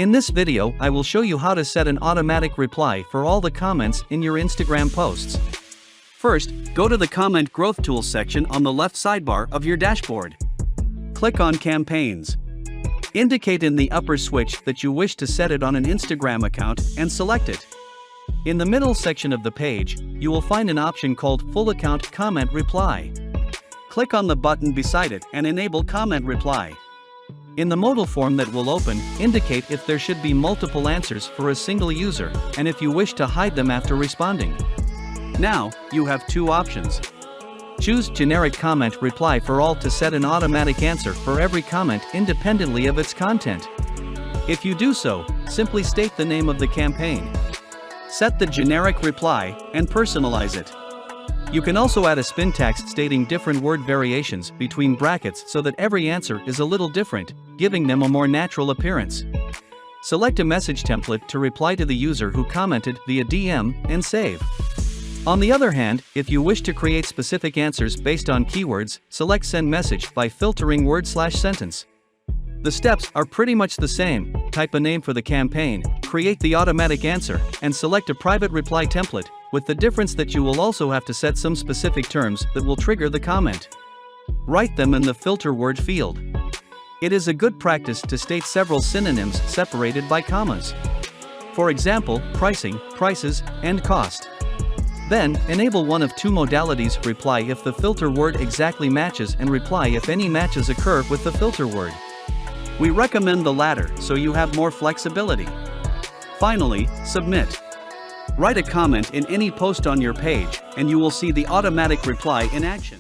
In this video, I will show you how to set an automatic reply for all the comments in your Instagram posts. First, go to the Comment Growth Tools section on the left sidebar of your dashboard. Click on Campaigns. Indicate in the upper switch that you wish to set it on an Instagram account and select it. In the middle section of the page, you will find an option called Full Account Comment Reply. Click on the button beside it and enable Comment Reply. In the modal form that will open, indicate if there should be multiple answers for a single user, and if you wish to hide them after responding. Now, you have two options. Choose Generic Comment Reply for all to set an automatic answer for every comment independently of its content. If you do so, simply state the name of the campaign. Set the generic reply, and personalize it. You can also add a spin text stating different word variations between brackets so that every answer is a little different, giving them a more natural appearance. Select a message template to reply to the user who commented via DM and save. On the other hand, if you wish to create specific answers based on keywords, select Send Message by filtering word/sentence. The steps are pretty much the same. Type a name for the campaign, create the automatic answer, and select a private reply template, with the difference that you will also have to set some specific terms that will trigger the comment. Write them in the filter word field. It is a good practice to state several synonyms separated by commas. For example, pricing, prices, and cost. Then, enable one of two modalities: reply if the filter word exactly matches and reply if any matches occur with the filter word. We recommend the latter so you have more flexibility. Finally, submit. Write a comment in any post on your page, and you will see the automatic reply in action.